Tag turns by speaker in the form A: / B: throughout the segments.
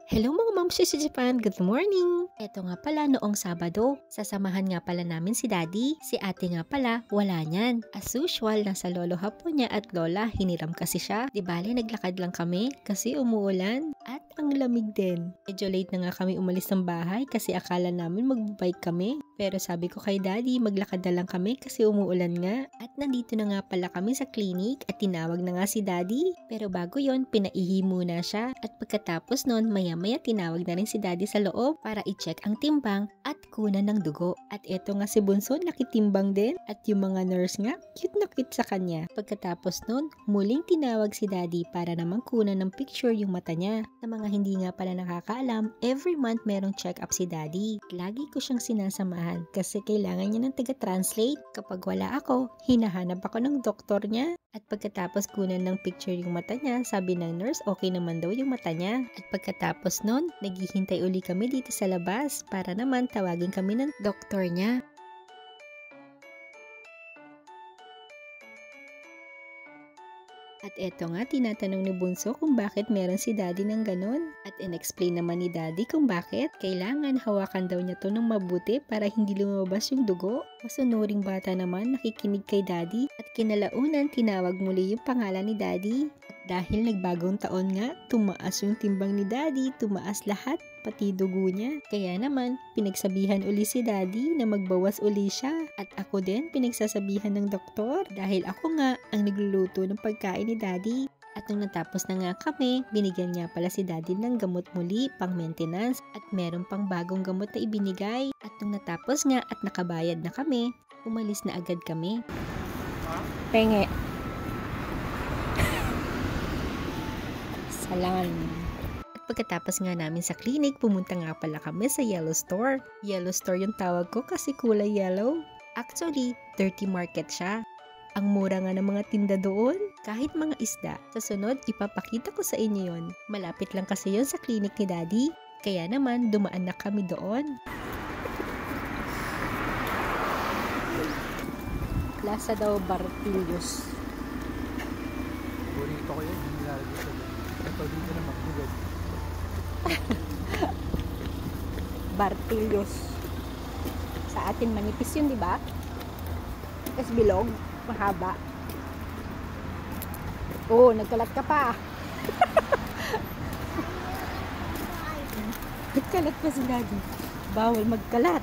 A: Hello mga mamshi sa Japan, good morning! Eto nga pala noong Sabado, sasamahan nga pala namin si Daddy. Si ate nga pala, wala niyan. As usual, nasa lolo hapon niya at lola, hiniram kasi siya. Di bale, naglakad lang kami kasi umuulan at ang lamig din. Medyo late na nga kami umalis ng bahay kasi akala namin magbabike kami. Pero sabi ko kay Daddy, maglakad na lang kami kasi umuulan nga. At nandito na nga pala kami sa clinic at tinawag na nga si Daddy. Pero bago yon, pinaihi muna siya at pagkatapos nun, maya tinawag na rin si Daddy sa loob para i-check ang timbang at kunan ng dugo. At eto nga si Bunso, nakitimbang din at yung mga nurse nga, cute na cute sa kanya. Pagkatapos nun, muling tinawag si Daddy para naman kunan ng picture yung mata niya. Sa mga hindi nga pala nakakaalam, every month merong check-up si Daddy. Lagi ko siyang sinasamahan kasi kailangan niya ng taga-translate. Kapag wala ako, hinahanap ako ng doktor niya. At pagkatapos kunan ng picture yung mata niya, sabi ng nurse okay naman daw yung mata niya. At pagkatapos nun, naghihintay uli kami dito sa labas para naman tawagin kami ng doktor niya. At eto nga, tinatanong ni Bunso kung bakit meron si Daddy ng ganon. At in-explain naman ni Daddy kung bakit. Kailangan hawakan daw niya to ng mabuti para hindi lumabas yung dugo. Masunuring bata naman nakikinig kay Daddy at kinalaunan tinawag muli yung pangalan ni Daddy. At dahil nagbagong taon nga, tumaas yung timbang ni Daddy, tumaas lahat, pati dugo niya. Kaya naman, pinagsabihan uli si Daddy na magbawas uli siya. At ako din pinagsasabihan ng doktor dahil ako nga ang nagluluto ng pagkain ni Daddy. At nung natapos na nga kami, binigyan niya pala si Daddy ng gamot muli pang maintenance at meron pang bagong gamot na ibinigay. At nung natapos nga at nakabayad na kami, umalis na agad kami. Penge. Salangan. Pagkatapos nga namin sa clinic, pumunta nga pala kami sa Yellow Store. Yellow Store yung tawag ko kasi kulay yellow. Actually, dirty market siya. Ang mura nga ng mga tinda doon, kahit mga isda. Sa sunod, ipapakita ko sa inyo yon. Malapit lang kasi yon sa clinic ni Daddy. Kaya naman, dumaan na kami doon. Plaza daw Bartilios.
B: Bonito ko yun, hindi nilalagay sa ito dito na magbugad.
A: Bartilios. Sa atin manipis yun, di ba? Tapos bilog, mahaba. Oh, nagkalat ka pa. Nagkalat pa si Daddy. Bawal magkalat.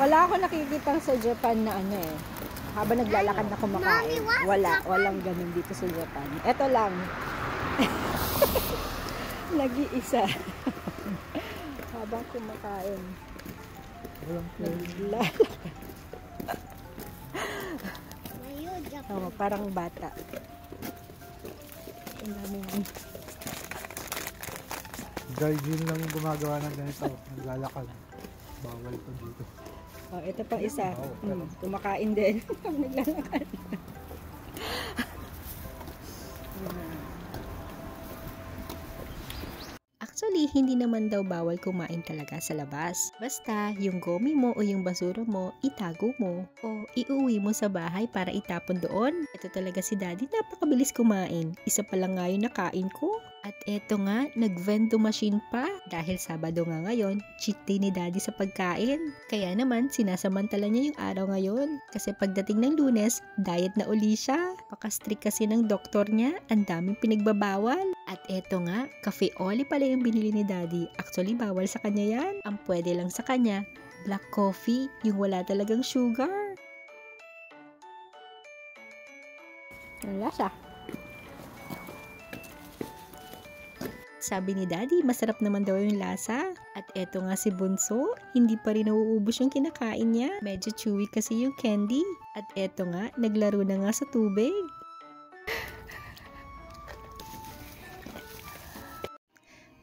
A: Wala ako nakikita sa Japan na ano eh. Habang naglalakad na kumakain. Walang ganun dito sa Japan. Ito lang. Nag-iisa. Habang kumakain. Naglalakad. Oh, parang bata. Ang daming
B: Guardian lang yung gumagawa ng ganito. Naglalakad. Bawal pa dito.
A: Oh, ito pa isa. Kumakain din. Naglalakad. Actually, hindi naman daw bawal kumain talaga sa labas. Basta, yung gomi mo o yung basura mo, itago mo. O iuwi mo sa bahay para itapon doon. Ito talaga si Daddy, napakabilis kumain. Isa pa lang nga yung nakain ko. At eto nga, nag-vending machine pa. Dahil Sabado nga ngayon, cheat day ni Daddy sa pagkain. Kaya naman, sinasamantala niya yung araw ngayon. Kasi pagdating ng Lunes, diet na uli siya. Paka-strict kasi ng doktor niya, ang daming pinagbabawal. At eto nga, cafe oli pala yung binili ni Daddy. Actually, bawal sa kanya yan. Ang pwede lang sa kanya, black coffee, yung wala talagang sugar. Ang lasa. Sabi ni Daddy, masarap naman daw yung lasa. At eto nga si Bunso, hindi pa rin nauubos yung kinakain niya. Medyo chewy kasi yung candy. At eto nga, naglaro na nga sa tubig.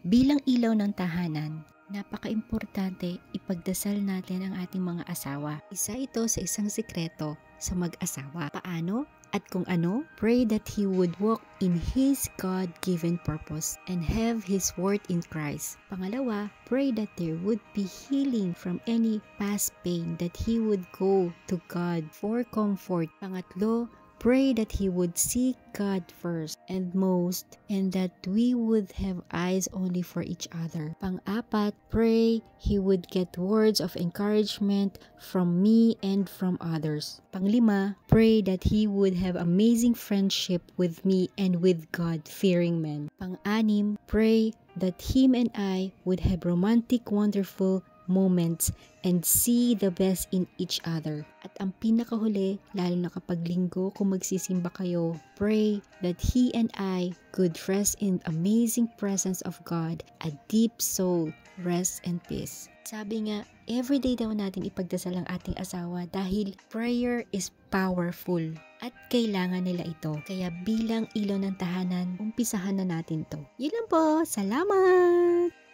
A: Bilang ilaw ng tahanan, napaka-importante ipagdasal natin ang ating mga asawa. Isa ito sa isang sikreto sa mag-asawa. Paano? At kung ano, pray that he would walk in his God-given purpose and have his worth in Christ. Pangalawa, pray that there would be healing from any past pain, that he would go to God for comfort. Pangatlo, pray that he would seek God first and most, and that we would have eyes only for each other. Pang-apat, pray he would get words of encouragement from me and from others. Pang-lima, pray that he would have amazing friendship with me and with God-fearing men. Pang-anim, pray that him and I would have romantic, wonderful moments and see the best in each other. At ang pinakahuli, lalo na kapag linggo kung magsisimba kayo, pray that he and I could rest in amazing presence of God, a deep soul, rest and peace. Sabi nga, everyday daw natin ipagdasal ang ating asawa dahil prayer is powerful at kailangan nila ito. Kaya bilang ilaw ng tahanan, umpisahan na natin to. Yun lang po. Salamat!